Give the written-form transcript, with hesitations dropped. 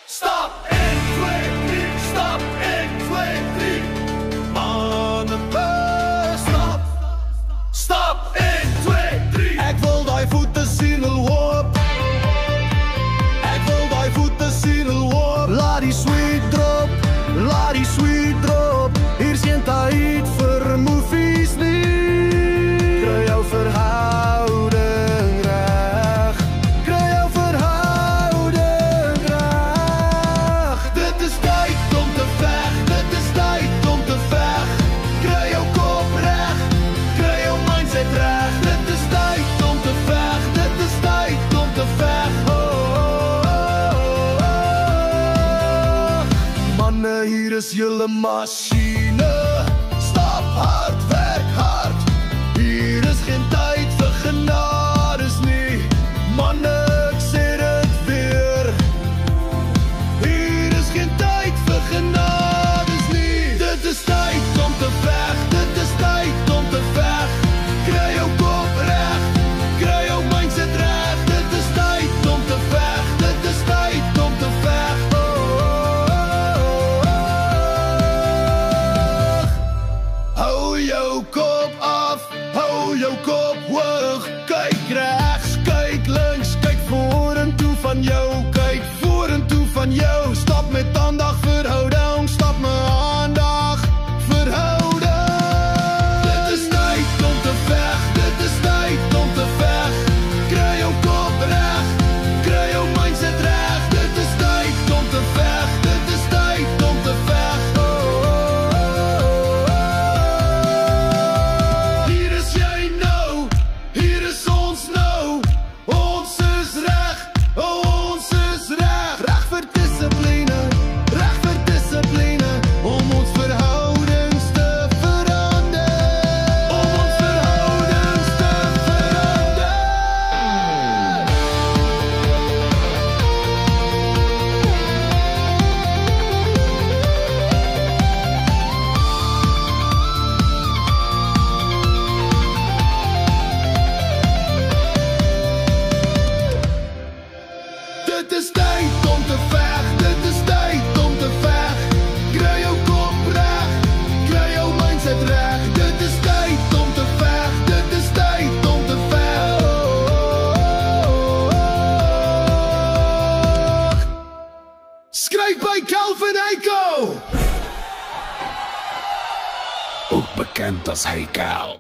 Stap 1, 2, 3, stap 1, 2, 3. Mannen, stap. Stap 1, 2, 3. Ek wil daai voete sien loop. Ek wil daai voete sien loop. Laat die sweet drop, laat die sweet drop. Hier's geen tyd vir movies nie. Kry jou verhouding reg. Kry jou verhouding reg. Dit is tyd om te veg, dit is tyd om te veg. Kry jou kop reg, kry jou mindset reg. Dit is tyd om te veg, dit is tyd om te veg. Manne, hier is julle masjiene. Stap hard, werk hard. Hier is geen tyd vir genades nie. Manne, ek sê dit weer. Hier is geen tyd vir genades nie. Dit is tyd om te veg, dit is tyd om te veg. Kry jou kop reg, kry jou mindset reg. Dit is tyd om te veg, dit is tyd om te veg. Hou jou kop af, hou jou kop hoog. Kyk regs, kyk links, kyk vorentoe van jou. Kyk vorentoe van jou. Stap met aandag, verhouding. Stap met aandag, verhouding. Dit is tyd om te veg, dit is tyd om te veg. Kry jou kop reg, kry jou mindset reg. Dit is tyd om te veg, dit is tyd om te veg. Hier is jy nou, hier is ons nou. Ons is reg, ons is reg. Reg vir dissipline, reg vir dissipline. Om ons verhoudings te verander. Om ons verhoudings te verander. Dit is tyd om te veg, dit is tyd om te veg. Kry jou kop reg, kry jou mindset reg. Dit is tyd om te veg, dit is tyd om te veg. Skryf by Calvin Heiko. Ook bekend as Heiko.